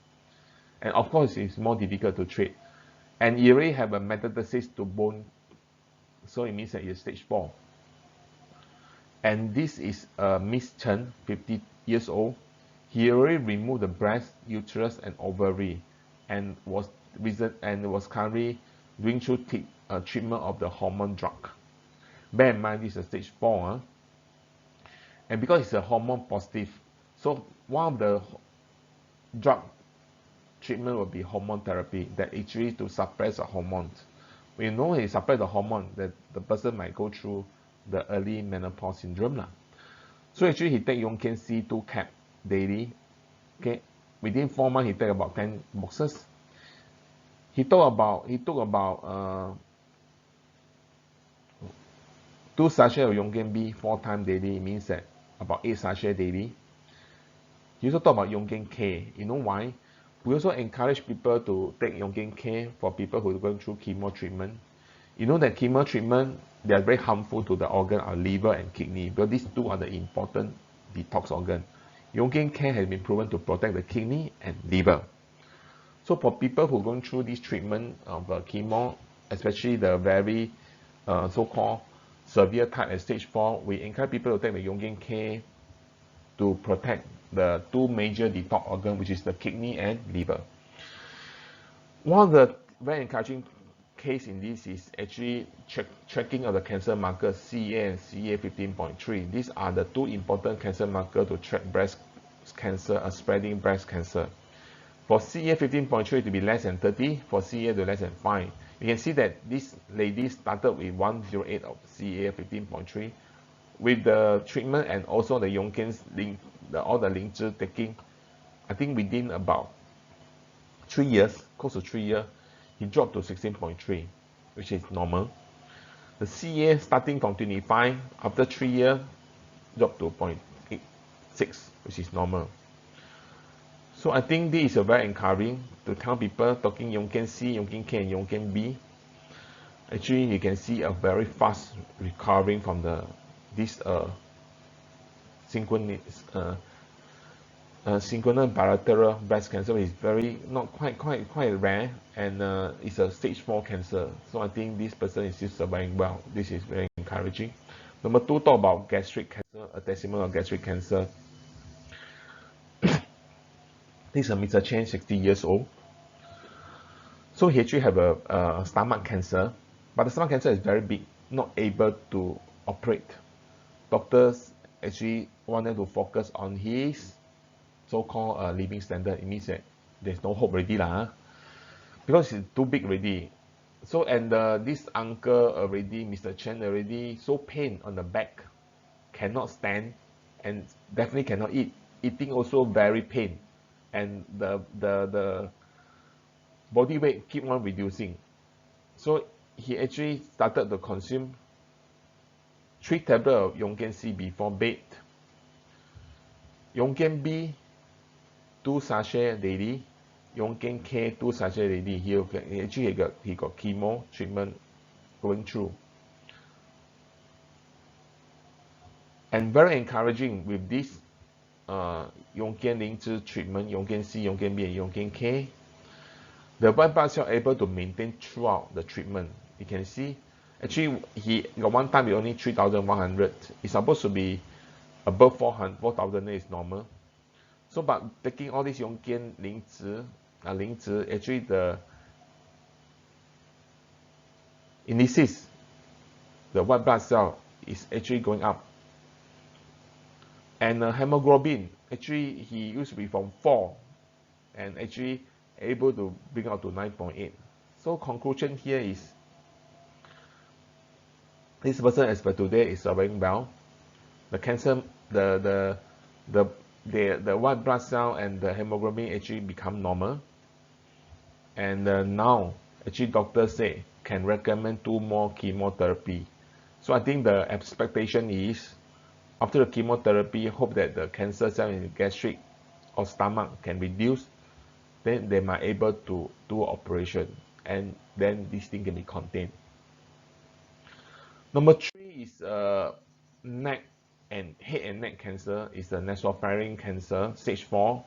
And of course, it's more difficult to treat. And you already have a metastasis to bone, so it means that it's stage 4. And this is Miss Chen, 50 years old. He already removed the breast, uterus, and ovary, and was currently doing through treatment of the hormone drug. Bear in mind, this is a stage 4. And because it's a hormone positive, so one of the drug treatment will be hormone therapy that actually to suppress the hormones. When you know he suppress the hormone, that the person might go through the early menopause syndrome. So actually he take YKC 2 cap daily. Okay, within 4 months he take about 10 boxes. He took about 2 sachets of Yonken B 4 times daily. It means that about 8 sachets daily. He also talk about Yonken K. You know why? We also encourage people to take Yonken K for people who are going through chemo treatment. You know that chemo treatment, they are very harmful to the organ, our liver and kidney, because these 2 are the important detox organ. Yonken K has been proven to protect the kidney and liver. So for people who are going through this treatment of chemo, especially the very so-called severe type at stage 4, we encourage people to take the Yonken K to protect the 2 major detox organs, which is the kidney and liver. One of the very encouraging case in this is actually tracking of the cancer markers CEA and CEA 15.3. These are the 2 important cancer markers to track breast cancer, spreading breast cancer. For CEA 15.3 to be less than 30, for CEA to less than 5. You can see that this lady started with 108 of CEA 15.3. With the treatment and also the Yonken's all the Lingzhi taking, I think within about 3 years, close to 3 years, he dropped to 16.3, which is normal. The CA starting from 25, after 3 years, dropped to 0.86, which is normal. So I think this is a very encouraging to tell people talking Yonken C, Yonken K, and Yonken B. Actually, you can see a very fast recovering from this synchronous bilateral breast cancer is very not quite rare, and it's a stage 4 cancer. So I think this person is still surviving well. This is very encouraging. Number 2, talk about gastric cancer, a testimony of gastric cancer. This is a Mr. Chen, 60 years old. So he actually have a stomach cancer, but the stomach cancer is very big, not able to operate. Doctors actually wanted to focus on his so-called living standard. It means that there's no hope already because it's too big already. So and this uncle already, Mr. Chen already so pain on the back, cannot stand, and definitely cannot eat. Eating also very pain, and the body weight keep on reducing. So he actually started to consume 3 tablets of Yonken C before bed. Yonken B 2 sachets daily, Yonken K 2 sachets daily. He got chemo treatment going through. And very encouraging with this Yonken Lingzhi treatment, Yonken C, Yonken B, and Yonken K, the white blood cell able to maintain throughout the treatment. You can see, actually, he got one time with only 3,100. It's supposed to be above 4,000 is normal. So, but taking all this Yonken Lingzhi, actually the indices, the white blood cell is actually going up. And hemoglobin, actually he used to be from 4, and actually able to bring out to 9.8. So conclusion here is this person as per today is surviving well. The cancer, the white blood cell and the hemoglobin actually become normal. And now actually doctors say can recommend 2 more chemotherapy. So I think the expectation is after the chemotherapy, hope that the cancer cell in the gastric or stomach can reduce, then they might able to do operation, and then this thing can be contained. Number 3 is neck and head and neck cancer, is the nasopharynx cancer, stage 4,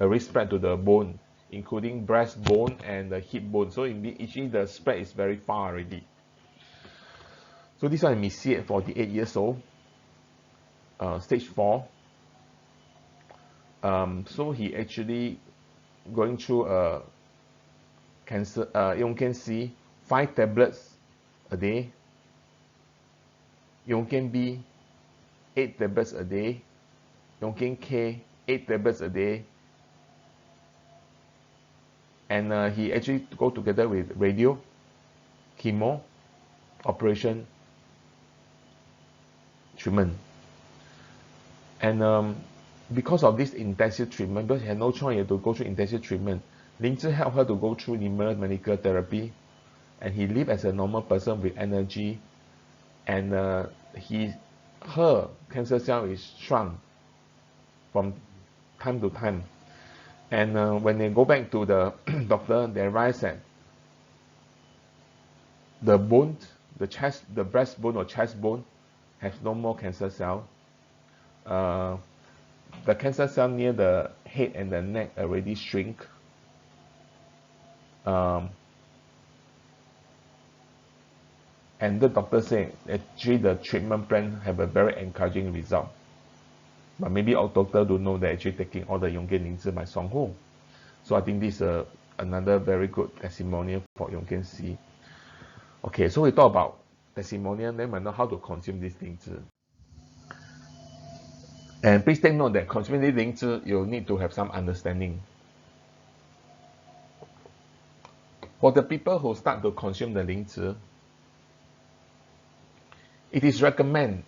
already spread to the bone, including breast bone and the hip bone. So actually the spread is very far already. So this one is Mycelium, 48 years old, stage 4. So he actually going through a cancer. You can see 5 tablets a day. You can be 8 tablets a day. You can K 8 tablets a day. And he actually go together with radio, chemo, operation, treatment. And because of this intensive treatment, because he had no choice, he had to go through intensive treatment, Ling Zi helped her to go through numerous medical therapy, and he lived as a normal person with energy, and her cancer cell is shrunk from time to time. And when they go back to the doctor, they realize that the bone, the breast bone or chest bone, has no more cancer cell. The cancer cell near the head and the neck already shrink. And the doctor said actually the treatment plan have a very encouraging result. But maybe our doctor don't know that actually taking all the Yonggen Lingzi by Song Hu. So I think this is another very good testimonial for Yonggen C. Okay, so we talk about testimonial, then we know how to consume this Lingzi. And please take note that consuming this Lingzi, you need to have some understanding. For the people who start to consume the Lingzi, it is recommended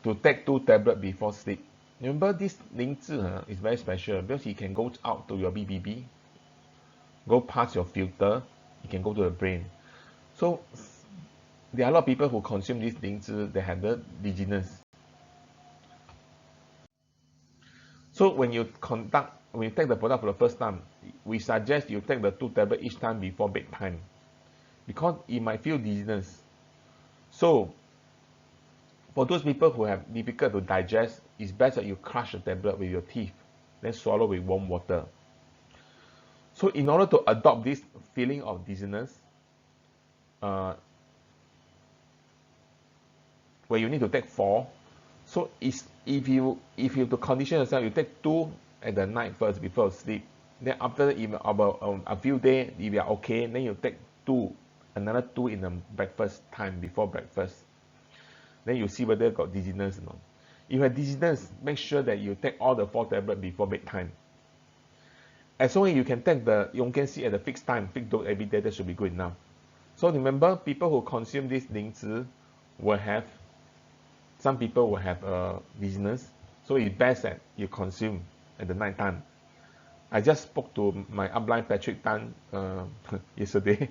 to take 2 tablets before sleep. Remember, this Lingzi is very special because it can go out to your BBB, go past your filter, it can go to the brain. So there are a lot of people who consume this Lingzi, they have the dizziness. So when you take the product for the first time, we suggest you take the 2 tablets each time before bedtime, because you might feel dizziness. So for those people who have difficult to digest, it's best that you crush the tablet with your teeth, then swallow with warm water. So in order to adopt this feeling of dizziness, where you need to take 4, so if you have to condition yourself, you take 2 at the night first before sleep. Then after about a few days, if you are okay, then you take 2, another 2 in the breakfast time before breakfast. Then you see whether you got dizziness or not. If you have dizziness, make sure that you take all the 4 tablets before bedtime. As long as you can take the Yonggen C at a fixed time, fixed dose every day, that should be good enough. So remember, people who consume this Lingzi will have, some people will have dizziness. So it's best that you consume at the night time. I just spoke to my upline Patrick Tan yesterday.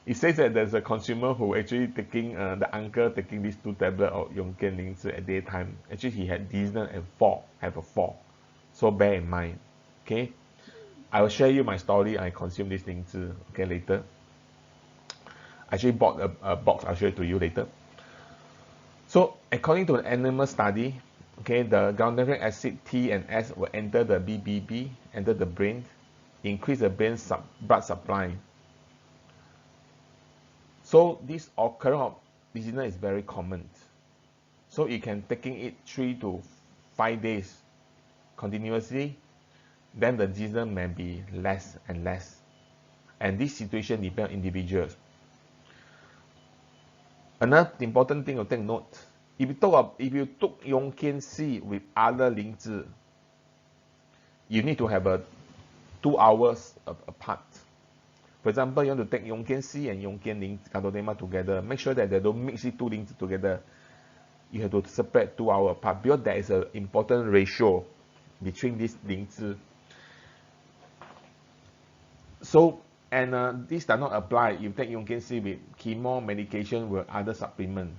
It says that there's a consumer who actually taking, the uncle taking these 2 tablets of Yonggen Lingzi at daytime. Actually, he had dizziness and have a fall. So bear in mind. Okay, I will share you my story. I consumed this Lingzi. Okay, later. I actually bought a box. I'll show it to you later. So according to an animal study, okay, the Ganoderic acid T and S will enter the BBB, enter the brain, increase the brain's blood supply. So this occurrence of dizziness is very common. So you can taking it 3 to 5 days continuously, then the dizziness may be less and less. And this situation depends on individuals. Another important thing to take note, if you took Yonggen C with other Lingzi, you need to have a 2 hours apart. For example, you want to take Yongkian C and Yongkian Ganoderma together. Make sure that they don't mix it 2 links together. You have to separate 2 hours apart because there is an important ratio between these links. So, and this does not apply if you take Yongkian C with chemo, medication, with other supplements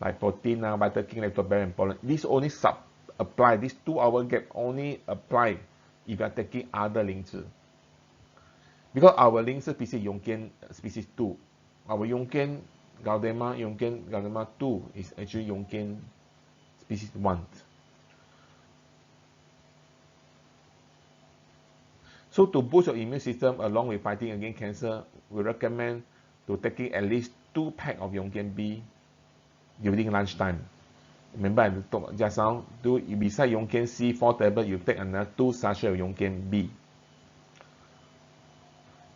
like protein, vitamin, lactobacillus, and pollen. This only apply. This 2 hour gap only apply if you are taking other links. Because our links species Yongkian species 2, our Yongkian Ganoderma 2 is actually Yongkian species 1. So to boost your immune system along with fighting against cancer, we recommend to taking at least 2 packs of Yongkian B during lunchtime. Remember I talked just now, beside Yongkian C 4 tablets, you take another 2 sachets of Yongkian B.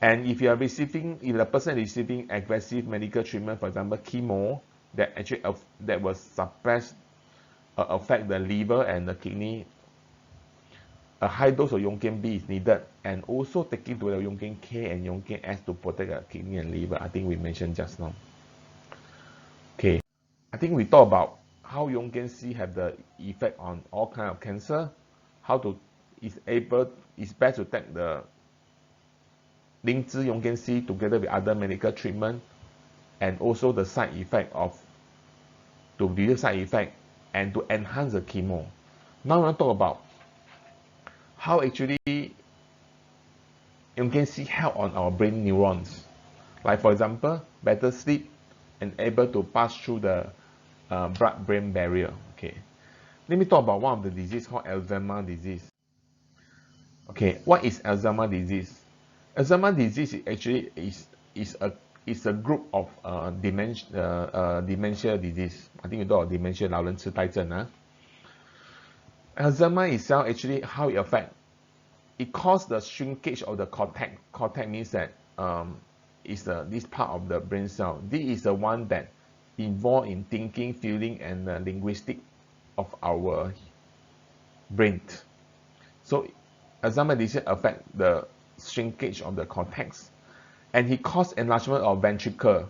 And if the person is receiving aggressive medical treatment, for example chemo, that actually that will suppress, affect the liver and the kidney, a high dose of Yongkian B is needed, and also taking to the Yongkian K and Yongkian S to protect the kidney and liver. I think we mentioned just now. Okay, I think we talked about how Yongkian C have the effect on all kind of cancer, it's best to take the Lingzi Yongkian C together with other medical treatment, and also the side effect to reduce side effect and to enhance the chemo. Now I want to talk about how actually Yongkian C help on our brain neurons. Like for example, better sleep and able to pass through the blood-brain barrier. Okay, let me talk about one of the disease called Alzheimer's disease. Okay, what is Alzheimer's disease? Alzheimer's disease is a group of dementia disease. I think you know dementia 老人痴呆症 Alzheimer's itself, actually how it affect, it causes the shrinkage of the cortex. Cortex means that this part of the brain cell. This is the one that involved in thinking, feeling, and linguistic of our brain. So Alzheimer's disease affect the shrinkage of the cortex, and it causes enlargement of ventricle.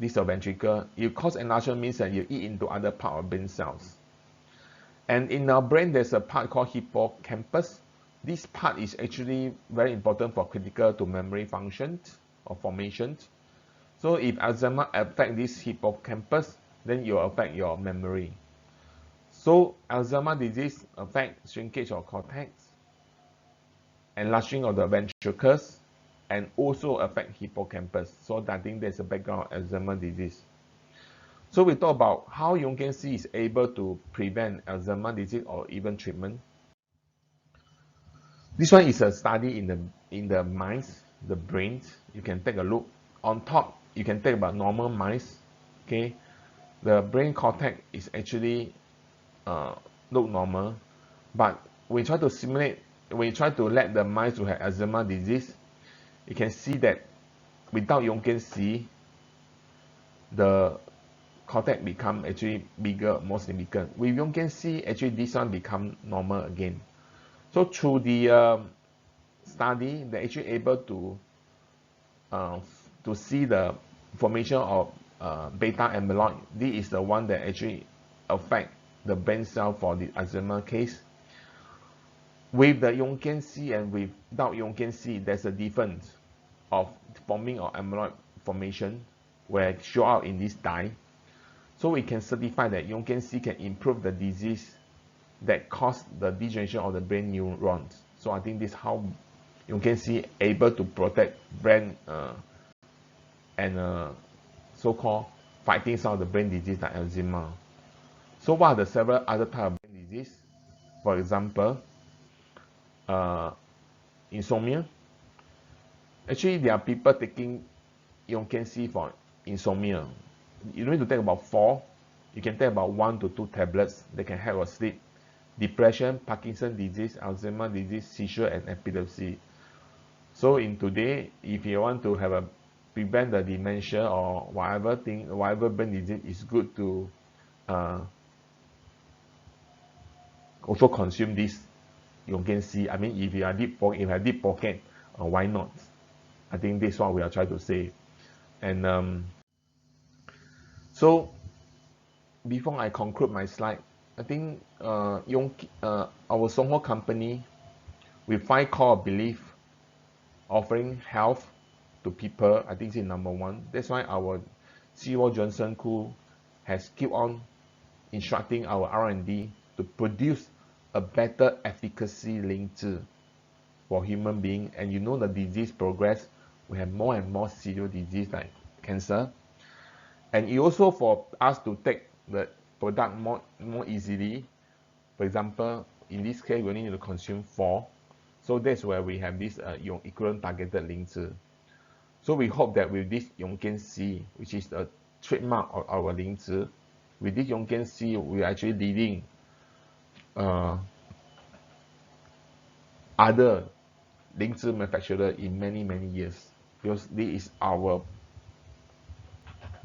This is a ventricle. You cause enlargement means that you eat into other part of brain cells. And in our brain, there's a part called hippocampus. This part is actually very important for critical to memory functions or formations. So if Alzheimer's affect this hippocampus, then you will affect your memory. So Alzheimer's disease affect shrinkage of cortex, enlarging of the ventricles, and also affect hippocampus. So I think there's a background of Alzheimer's disease. So we talk about how Yongkian C is able to prevent Alzheimer's disease or even treatment. This one is a study in the mice, the brains. You can take a look. On top, you can take about normal mice. Okay, the brain cortex is actually look normal, but when you try to simulate, when you try to let the mice to have Alzheimer's disease, you can see that without Yongkian C, the cortex become actually bigger, more significant. With Yongkian C, actually this one become normal again. So through the study, they're actually able to see the formation of beta amyloid. This is the one that actually affect the brain cell for the Alzheimer's case. With the Yongkian C and without Yongkian C, there's a difference of forming of amyloid formation where show out in this dye. So we can certify that Yongkian C can improve the disease that caused the degeneration of the brain neurons. So I think this is how Yongkian C able to protect brain and so-called fighting some of the brain disease like Alzheimer's. So what are the several other types of brain disease? For example, insomnia. Actually, there are people taking Yongkian C for insomnia. You don't need to take about 4. You can take about 1 to 2 tablets. They can help us sleep. Depression, Parkinson's disease, Alzheimer's disease, seizure, and epilepsy. So in today, if you want to have prevent the dementia or whatever brain disease, it's good to also consume this Yongen C. I mean, if you are deep pocket, why not? I think this is what we are trying to say. And so before I conclude my slide, I think our Songho company, with 5 core belief, offering health to people, I think is number one. That's why our CEO Johnson Koo has keep on instructing our R&D to produce a better efficacy 灵芝 for human being. And you know the disease progress, we have more and more serious disease like cancer. And it also for us to take the product more easily. For example, in this case, we only need to consume 4. So that's where we have this equivalent targeted 灵芝. So we hope that with this Yonggen C, which is the trademark of our 灵芝, with this Yonggen C, we are actually leading other 灵芝 manufacturer in many years, because this is our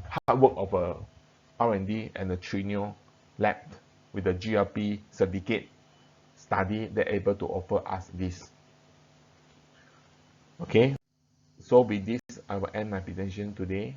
hard work of a R&D and the Trinio lab with the GLP certificate study that able to offer us this. Okay, so with this I will end my presentation today.